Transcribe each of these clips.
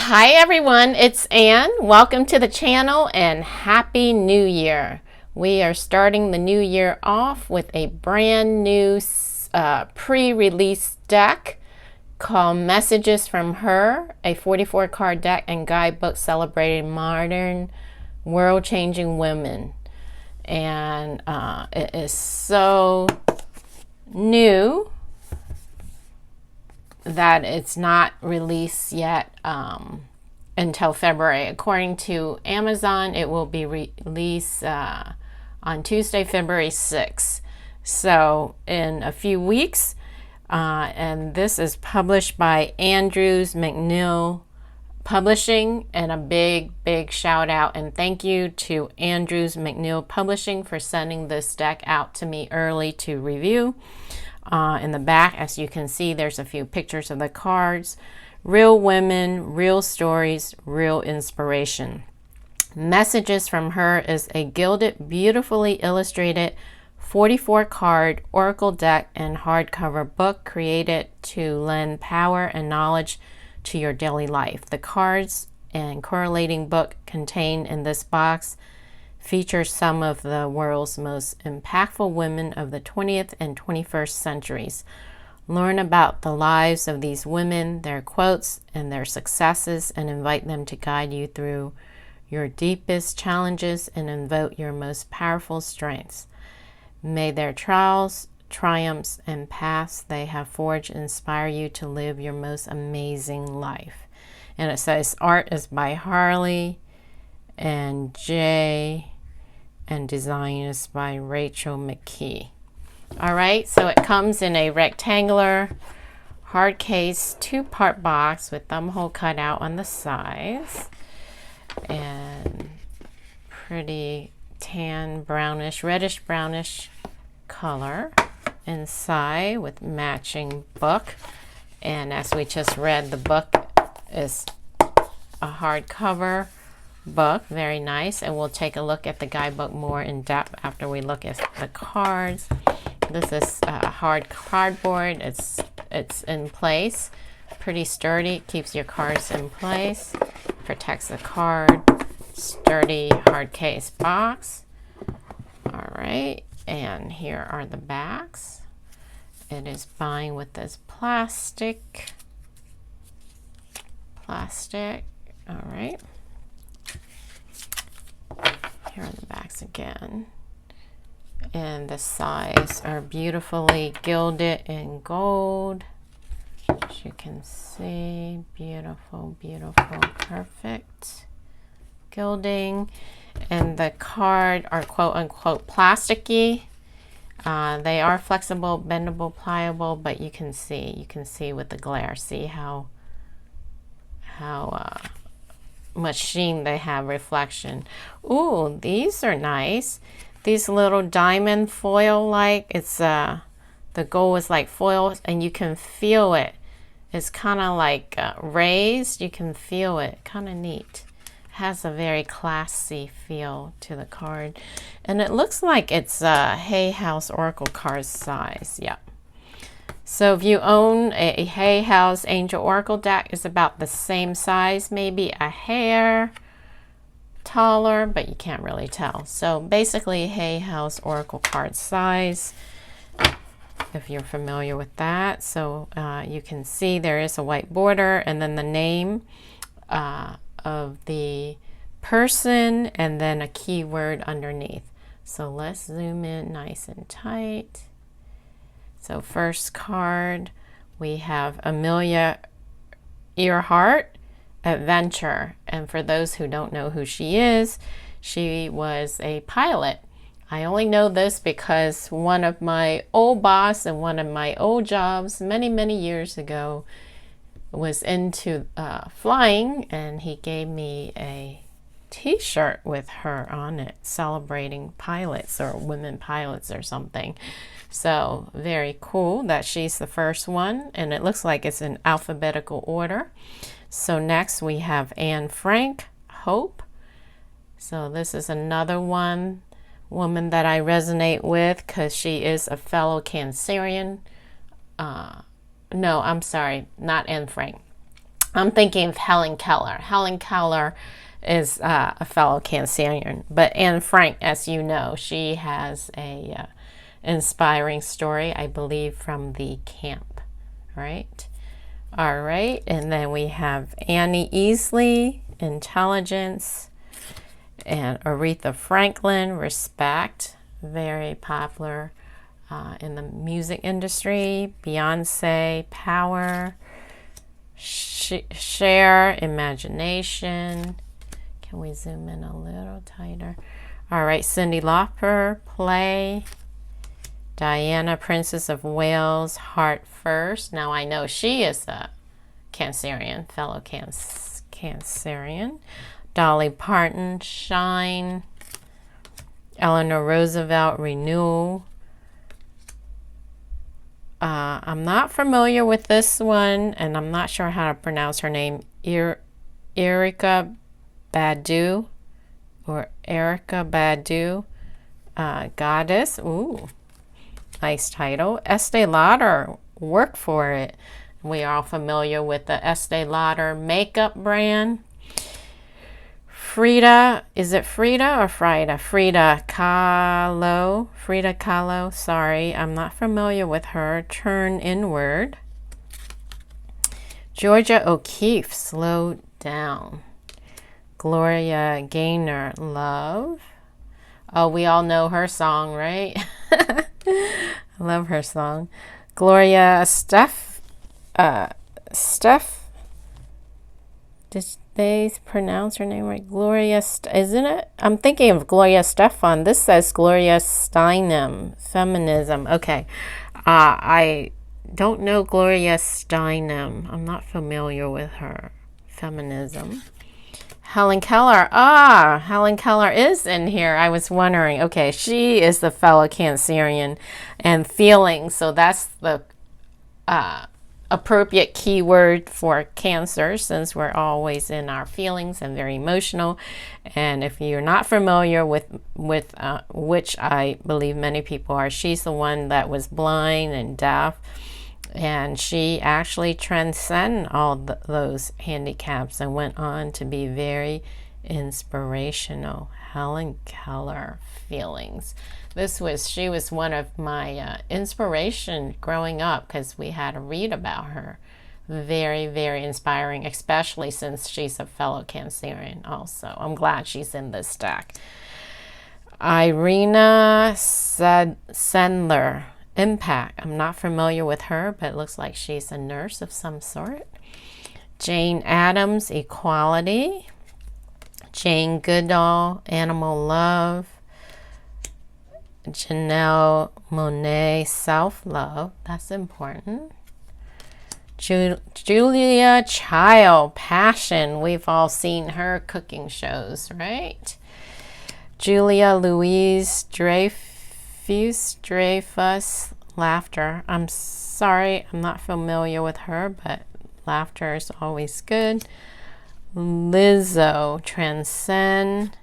Hi everyone, it's Anne. Welcome to the channel and Happy New Year. We are starting the new year off with a brand new pre-release deck called Messages from Her, a 44 card deck and guidebook celebrating modern world-changing women. And it is so new that it's not released yet until February. According to Amazon, it will be released on Tuesday, February 6th. So in a few weeks, and this is published by Andrews McNeil Publishing, and a big shout out and thank you to Andrews McNeil Publishing for sending this deck out to me early to review. In the back, as you can see, there's a few pictures of the cards. Real women, real stories, real inspiration. Messages from Her is a gilded, beautifully illustrated 44 card oracle deck and hardcover book created to lend power and knowledge to your daily life. The cards and correlating book contained in this box features some of the world's most impactful women of the 20th and 21st centuries. Learn about the lives of these women, their quotes, and their successes, and invite them to guide you through your deepest challenges and invoke your most powerful strengths. May their trials, triumphs, and paths they have forged inspire you to live your most amazing life. And it says art is by Harley and Jay, and design is by Rachael. Alright, so it comes in a rectangular hard case 2-part box with thumb hole cut out on the sides, and pretty tan brownish, reddish brownish color inside with matching book. And as we just read, the book is a hardcover book, very nice, and we'll take a look at the guidebook more in depth after we look at the cards. This is hard cardboard. It's in place, pretty sturdy, keeps your cards in place, protects the card. Sturdy hard case box. All right, and here are the backs. It is bound with this plastic. All right. Here are the backs again. And the sides are beautifully gilded in gold. As you can see, beautiful, perfect gilding. And the card are quote unquote plasticky. They are flexible, bendable, pliable, but you can see with the glare, see how much sheen they have, reflection. Ooh, these are nice. These little diamond foil, like it's the gold is like foil, and you can feel it. It's kind of like raised. You can feel it. Kind of neat. Has a very classy feel to the card, and it looks like it's a Hay House Oracle card size. Yeah. So if you own a Hay House Angel Oracle deck, it's about the same size, maybe a hair taller, but you can't really tell. So basically Hay House Oracle card size, if you're familiar with that. So you can see there is a white border, and then the name of the person, and then a keyword underneath. So let's zoom in nice and tight. So first card, we have Amelia Earhart, Adventure. And for those who don't know who she is, she was a pilot. I only know this because one of my old boss and one of my old jobs many years ago was into flying, and he gave me a t-shirt with her on it celebrating pilots or women pilots or something. So very cool that she's the first one, and it looks like it's in alphabetical order. So next we have Anne Frank, Hope. So this is another woman that I resonate with because she is a fellow Cancerian. No, I'm sorry, not Anne Frank. I'm thinking of Helen Keller. Helen Keller is a fellow Cancerian. But Anne Frank, as you know, she has a inspiring story, I believe, from the camp, right? All right, and then we have Annie Easley, intelligence, and Aretha Franklin, respect, very popular in the music industry. Beyonce, power. Share, imagination. Can we zoom in a little tighter? All right, Cyndi Lauper, play. Diana, Princess of Wales, heart first. Now I know she is a Cancerian, fellow Cancerian. Dolly Parton, shine. Eleanor Roosevelt, renewal. I'm not familiar with this one, and I'm not sure how to pronounce her name. Erykah Badu, or Erykah Badu, goddess. Ooh, nice title. Estee Lauder, work for it. We are all familiar with the Estee Lauder makeup brand. Frida, is it Frida or Frida? Frida Kahlo, sorry, I'm not familiar with her. Turn inward. Georgia O'Keeffe, slow down. Gloria Gaynor, love. Oh, we all know her song, right? I love her song. Gloria did they pronounce her name right? Gloria, isn't it? I'm thinking of Gloria Stefan. This says Gloria Steinem, feminism. Okay. I don't know Gloria Steinem. I'm not familiar with her. Feminism. Helen Keller. Helen Keller is in here. I was wondering. Okay, she is the fellow Cancerian and feelings. So that's the appropriate keyword for Cancer, since we're always in our feelings and very emotional. And if you're not familiar with which I believe many people are, she's the one that was blind and deaf, and she actually transcended all those handicaps and went on to be very inspirational. Helen Keller, feelings. She was one of my inspiration growing up, because we had to read about her. Very, very inspiring, especially since she's a fellow Cancerian also. I'm glad she's in this stack. Irina Sendler, impact. I'm not familiar with her, but it looks like she's a nurse of some sort. Jane Addams, equality. Jane Goodall, animal love. Janelle Monáe, self-love. That's important. Julia Child, passion. We've all seen her cooking shows, right? Julia Louise Dreyfus, laughter. I'm sorry, I'm not familiar with her, but laughter is always good. Lizzo, transcend.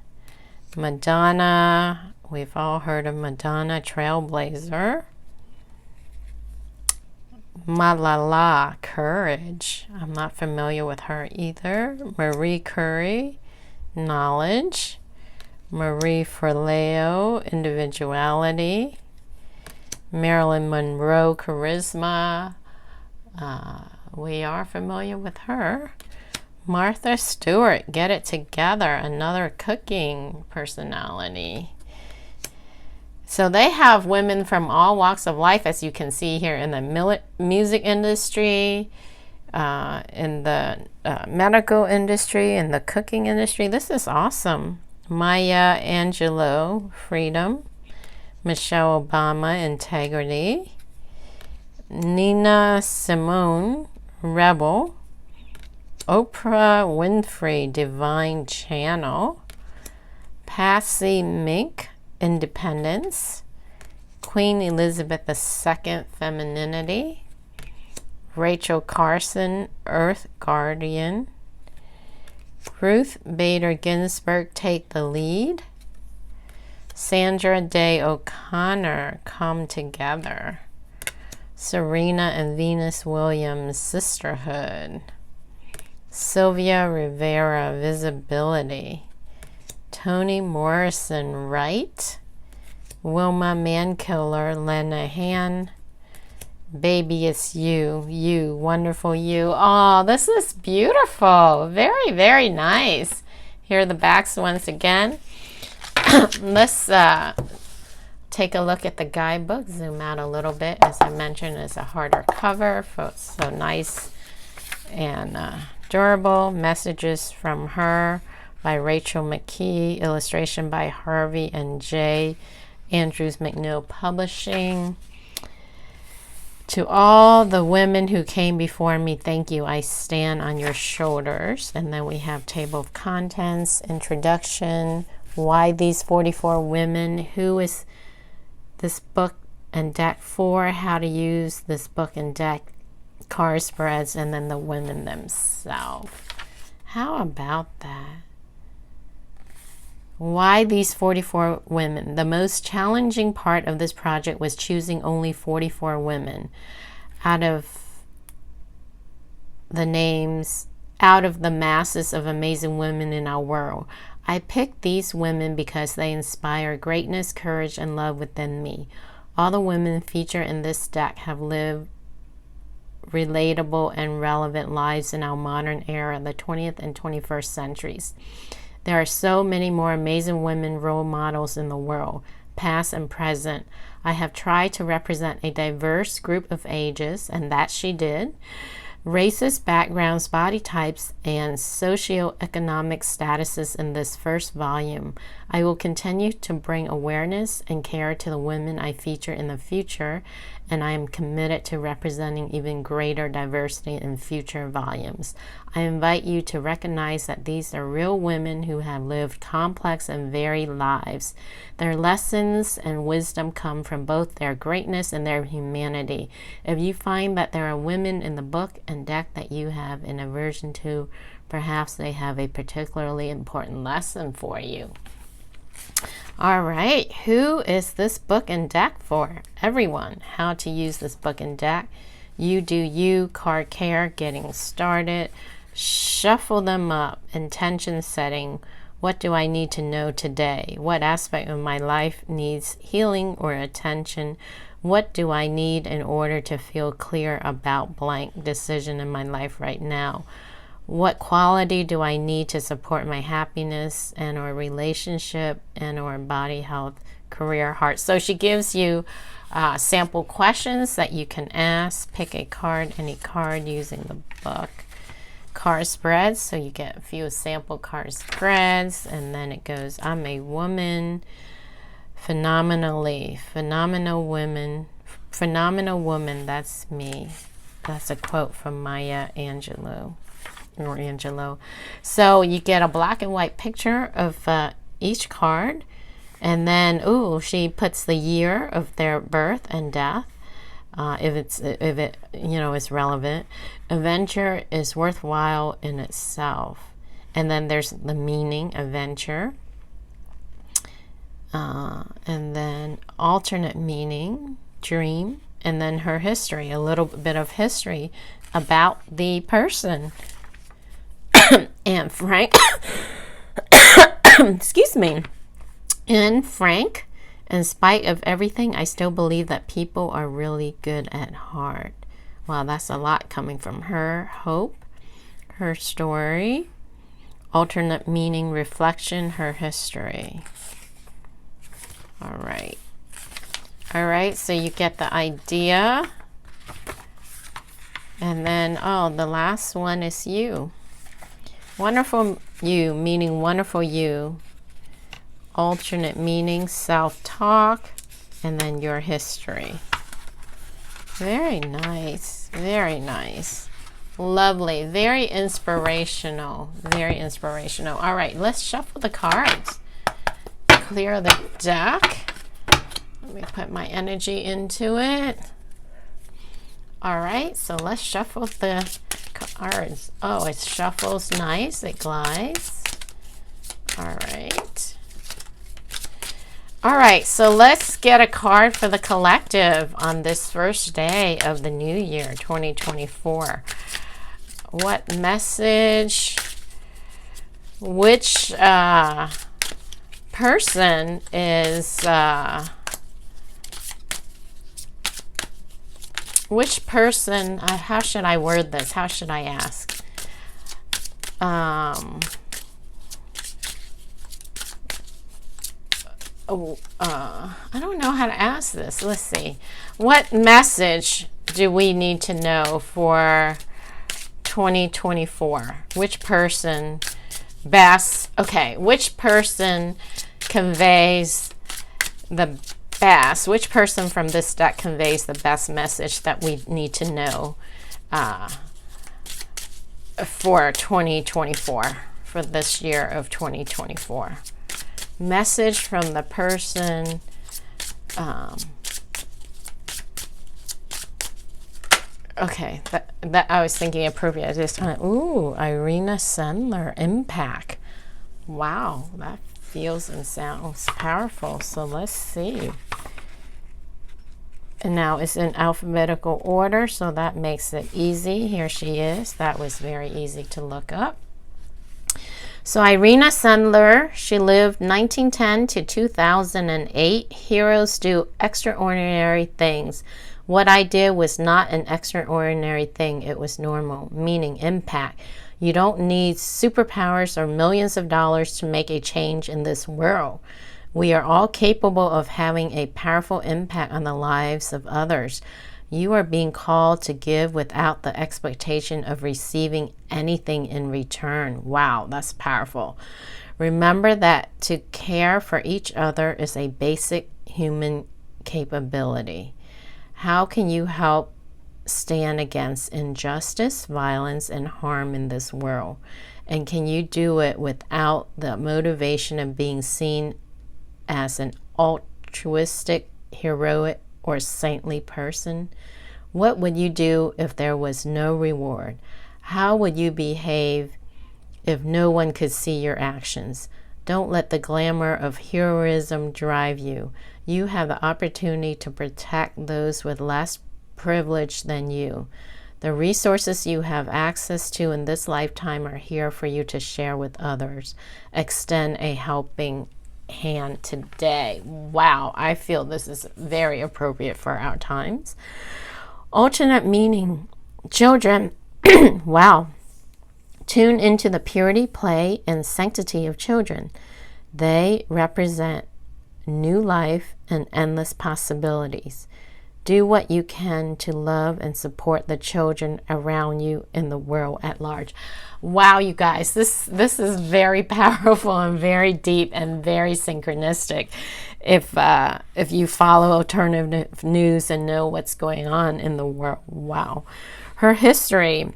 Madonna, we've all heard of Madonna, trailblazer. Malala, courage. I'm not familiar with her either. Marie Curie, knowledge. Marie Forleo, individuality. Marilyn Monroe, charisma. We are familiar with her. Martha Stewart, get it together, another cooking personality. So they have women from all walks of life, as you can see here, in the music industry, in the medical industry, in the cooking industry. This is awesome. Maya Angelou, freedom. Michelle Obama, integrity. Nina Simone, rebel. Oprah Winfrey, divine channel. Patsy Mink, independence. Queen Elizabeth II, femininity. Rachel Carson, earth guardian. Ruth Bader Ginsburg, take the lead. Sandra Day O'Connor, come together. Serena and Venus Williams, sisterhood. Sylvia Rivera, visibility. Toni Morrison, right? Wilma Mankiller, Lenahan. Baby, it's you. You, wonderful you. Oh, this is beautiful. Very, very nice. Here are the backs once again. Let's take a look at the guidebook. Zoom out a little bit. As I mentioned, it's a harder cover. So nice and durable. Messages from Her by Rachael McKee. Illustration by Harvey and J. Andrews McNeil Publishing. To all the women who came before me, thank you. I stand on your shoulders. And then we have table of contents, introduction, why these 44 women, who is this book and deck for, how to use this book and deck, card spreads, and then the women themselves. How about that? Why these 44 women? The most challenging part of this project was choosing only 44 women out of the masses of amazing women in our world. I picked these women because they inspire greatness, courage, and love within me. All the women featured in this deck have lived relatable and relevant lives in our modern era, the 20th and 21st centuries. There are so many more amazing women role models in the world, past and present. I have tried to represent a diverse group of ages, and that she did, races, backgrounds, body types, and socioeconomic statuses in this first volume. I will continue to bring awareness and care to the women I feature in the future, and I am committed to representing even greater diversity in future volumes. I invite you to recognize that these are real women who have lived complex and varied lives. Their lessons and wisdom come from both their greatness and their humanity. If you find that there are women in the book and deck that you have an aversion to, perhaps they have a particularly important lesson for you. All right, who is this book and deck for? Everyone. How to use this book and deck. You do you, card care, getting started. Shuffle them up. Intention setting. What do I need to know today? What aspect of my life needs healing or attention? What do I need in order to feel clear about blank decision in my life right now? What quality do I need to support my happiness and or relationship and or body health, career, heart? So she gives you sample questions that you can ask. Pick a card, any card using the book. Card spreads, so you get a few sample card spreads, and then it goes, I'm a woman, phenomenal woman, that's me. That's a quote from Maya Angelou. So you get a black and white picture of each card, and then she puts the year of their birth and death, if it is relevant. Adventure is worthwhile in itself, and then there's the meaning adventure, and then alternate meaning dream, and then her history, a little bit of history about the person. And Frank, excuse me, and Frank, in spite of everything, I still believe that people are really good at heart. Wow, that's a lot coming from her. Hope, her story, alternate meaning, reflection, her history. All right, so you get the idea. And then, the last one is you. Wonderful you, meaning wonderful you. Alternate meaning, self-talk, and then your history. Very nice, very nice. Lovely, very inspirational, very inspirational. All right, let's shuffle the cards. Clear the deck. Let me put my energy into it. All right, so let's shuffle the cards. Oh, it shuffles nice. It glides. All right. All right, so let's get a card for the collective on this first day of the new year, 2024. what message, which person is, which person, how should I word this? How should I ask? I don't know how to ask this. Let's see. What message do we need to know for 2024? Which person best, okay, which person conveys the best, which person from this deck conveys the best message that we need to know for 2024, for this year of 2024? Message from the person, okay, that I was thinking appropriate at this time. Ooh, Irina Sendler, impact. Wow, that feels and sounds powerful. So let's see. And now it's in alphabetical order, so that makes it easy. Here she is. That was very easy to look up. So Irina Sendler, she lived 1910 to 2008. Heroes do extraordinary things. What I did was not an extraordinary thing. It was normal, meaning impact. You don't need superpowers or millions of dollars to make a change in this world. We are all capable of having a powerful impact on the lives of others. You are being called to give without the expectation of receiving anything in return. Wow, that's powerful. Remember that to care for each other is a basic human capability. How can you help stand against injustice, violence, and harm in this world? And can you do it without the motivation of being seen as an altruistic, heroic, or saintly person? What would you do if there was no reward? How would you behave if no one could see your actions? Don't let the glamour of heroism drive you. You have the opportunity to protect those with less privilege than you. The resources you have access to in this lifetime are here for you to share with others. Extend a helping hand today. Wow, I feel this is very appropriate for our times. Alternate meaning, children, wow, tune into the purity, play, and sanctity of children. They represent new life and endless possibilities. Do what you can to love and support the children around you in the world at large. Wow, you guys, this is very powerful and very deep and very synchronistic. If you follow alternative news and know what's going on in the world. Wow. Her history,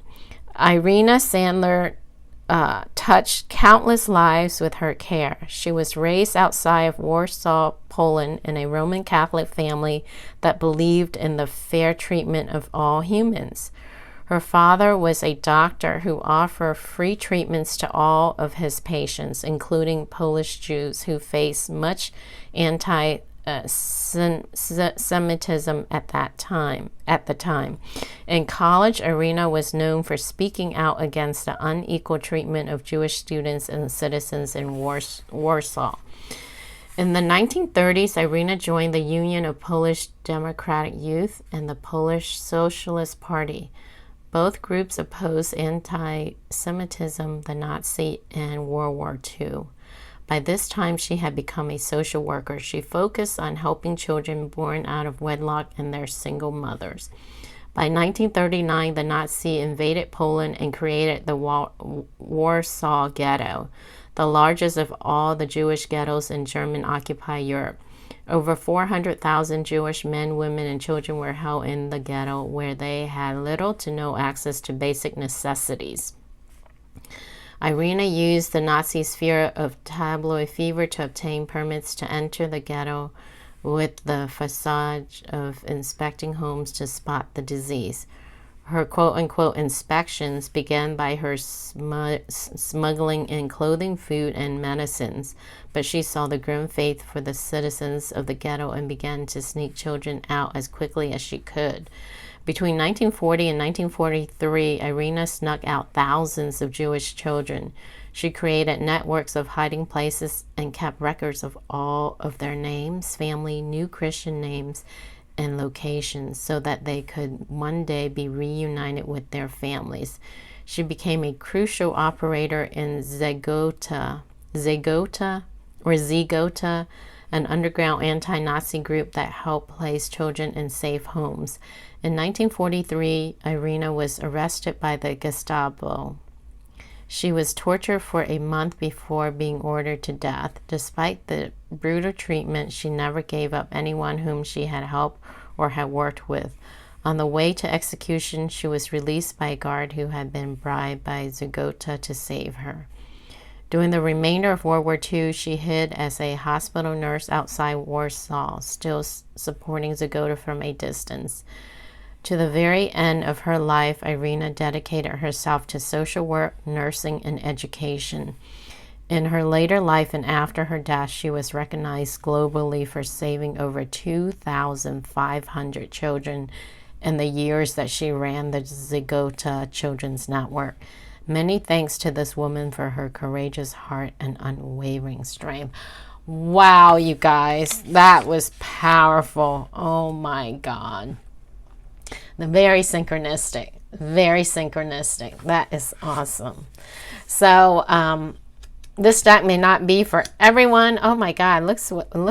Irina Sendler touched countless lives with her care. She was raised outside of Warsaw, Poland, in a Roman Catholic family that believed in the fair treatment of all humans. Her father was a doctor who offered free treatments to all of his patients, including Polish Jews who faced much anti-Semitism at the time. In college, Irina was known for speaking out against the unequal treatment of Jewish students and citizens in Warsaw. In the 1930s, Irina joined the Union of Polish Democratic Youth and the Polish Socialist Party. Both groups opposed anti-Semitism, the Nazi, and World War II. By this time, she had become a social worker. She focused on helping children born out of wedlock and their single mothers. By 1939, the Nazi invaded Poland and created the Warsaw Ghetto, the largest of all the Jewish ghettos in German-occupied Europe. Over 400,000 Jewish men, women, and children were held in the ghetto, where they had little to no access to basic necessities. Irina used the Nazi's fear of tabloid fever to obtain permits to enter the ghetto with the facade of inspecting homes to spot the disease. Her quote-unquote inspections began by her smuggling in clothing, food, and medicines, but she saw the grim fate for the citizens of the ghetto and began to sneak children out as quickly as she could. Between 1940 and 1943, Irina snuck out thousands of Jewish children. She created networks of hiding places and kept records of all of their names, family, new Christian names, and locations so that they could one day be reunited with their families. She became a crucial operator in Zagota, an underground anti-Nazi group that helped place children in safe homes. In 1943, Irina was arrested by the Gestapo. She was tortured for a month before being ordered to death. Despite the brutal treatment, she never gave up anyone whom she had helped or had worked with. On the way to execution, she was released by a guard who had been bribed by Zagota to save her. During the remainder of World War II, she hid as a hospital nurse outside Warsaw, still supporting Zagota from a distance. To the very end of her life, Irina dedicated herself to social work, nursing, and education. In her later life and after her death, she was recognized globally for saving over 2,500 children in the years that she ran the Zagota Children's Network. Many thanks to this woman for her courageous heart and unwavering strength. Wow, you guys, that was powerful. Oh my God. Very synchronistic. Very synchronistic. That is awesome. So, this deck may not be for everyone. Oh my God, look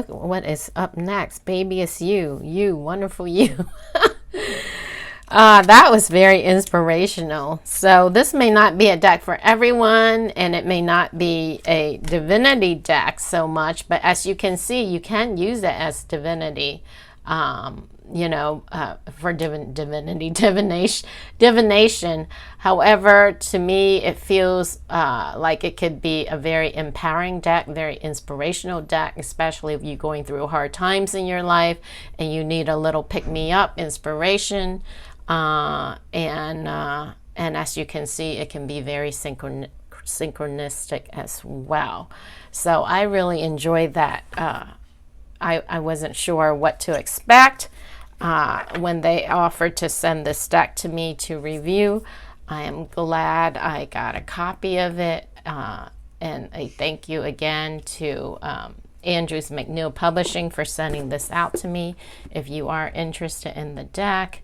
what is up next. Baby, it's you. You, wonderful you. That was very inspirational. So this may not be a deck for everyone, and it may not be a divinity deck so much, but as you can see, you can use it as divinity. For divination. However, to me, it feels like it could be a very empowering deck, very inspirational deck, especially if you're going through hard times in your life and you need a little pick-me-up inspiration. And as you can see, it can be very synchronistic as well. So I really enjoyed that. I wasn't sure what to expect when they offered to send this deck to me to review. I am glad I got a copy of it, and a thank you again to Andrews McNeil Publishing for sending this out to me. If you are interested in the deck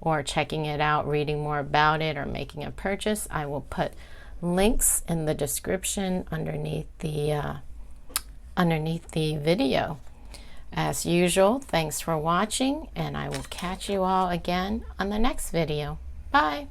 or checking it out, reading more about it, or making a purchase, I will put links in the description underneath the video. As usual, thanks for watching, and I will catch you all again on the next video. Bye.